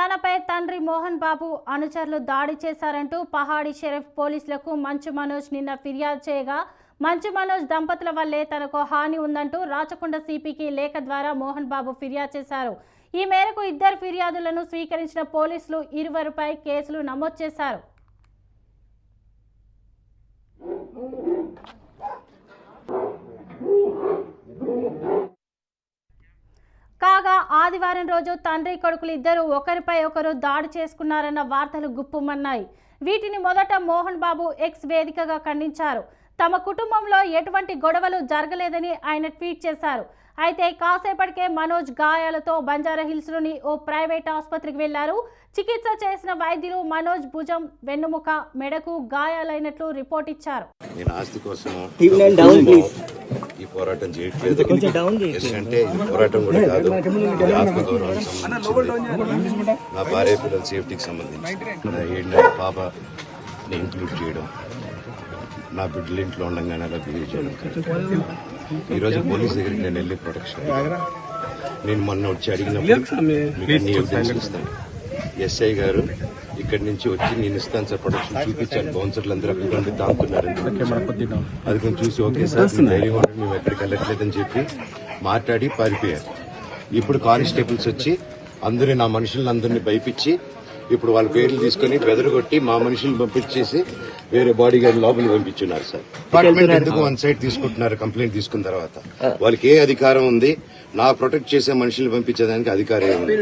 తనపై తండ్రి మోహన్ బాబు అనుచరులు దాడి చేశారంటూ పహాడి షరీఫ్ పోలీసులకు మంచు మనోజ్ నిన్న ఫిర్యాదు చేయగా మంచు మనోజ్ దంపతుల వల్లే తనకు హాని ఉందంటూ రాచకొండ సిపికి లేఖ ద్వారా మోహన్ బాబు ఫిర్యాదు చేశారు. ఈ మేరకు ఇద్దరు ఫిర్యాదులను స్వీకరించిన పోలీసులు ఇరువురిపై కేసులు నమోదు చేశారు. కాగా ఆదివారం రోజు తండ్రి కొడుకులు ఇద్దరు ఒకరిపై ఒకరు దాడి చేసుకున్నారన్న వార్తలు గుప్పుమన్నాయి. వీటిని మొదట మోహన్ బాబు ఎక్స్ వేదికగా ఖండించారు. తమ కుటుంబంలో ఎటువంటి గొడవలు జరగలేదని ఆయన ట్వీట్ చేశారు. అయితే కాసేపటికే మనోజ్ గాయాలతో బంజారాహిల్స్లోని ఓ ప్రైవేట్ ఆసుపత్రికి వెళ్లారు. చికిత్స చేసిన వైద్యులు మనోజ్ భుజం, వెన్నుముక, మెడకు గాయాలైనట్లు రిపోర్ట్ ఇచ్చారు. ఈ పోరాటం చేయట్లేదు, ఎందుకంటే ఈ పోరాటం కూడా కాదు, ఆత్మగౌరవానికి సంబంధించి, నా భార్య పిల్లల సేఫ్టీకి సంబంధించి, నా 7 నెలల పాపని ఇంక్లూడ్ చేయడం, నా బిడ్డలు ఇంట్లో ఉండగానే అలా బిహేవ్ చేయడం. ఈరోజు పోలీస్ దగ్గరికి నేను వెళ్ళి ప్రొటెక్షన్ నేను మొన్న వచ్చి అడిగినప్పుడు మీకు అన్ని ఎవిడెన్స్ ఇస్తాను. ఎస్ఐ గారు ఇక్కడి నుంచి వచ్చి నేను ఇస్తాను సార్ ప్రొటెక్షన్ చూపించాను. బౌన్సర్లు అందరూ అక్కడ దాంతున్నారు, అది కొంచెం చూసి ఓకే సార్ ధైర్యం ఉంటే మేము ఎక్కడికి వెళ్ళట్లేదని చెప్పి మాట్లాడి పారిపోయారు. ఇప్పుడు కానిస్టేబుల్స్ వచ్చి అందరూ నా మనుషులందరినీ భయపించి ఇప్పుడు వాళ్ళ పేర్లు తీసుకుని బెదరగొట్టి మా మనుషులను పంపించేసి వేరే బాడీ గార్డ్ లోపలికి పంపించున్నారు సార్. డిపార్ట్మెంట్ ఎందుకు 1 సైడ్ తీసుకుంటున్నారు? కంప్లైంట్ తీసుకున్న తర్వాత వాళ్ళకి ఏ అధికారం ఉంది? నా ప్రొటెక్ట్ చేసే మనుషుల్ని పంపించేదానికి అధికారం ఉంది.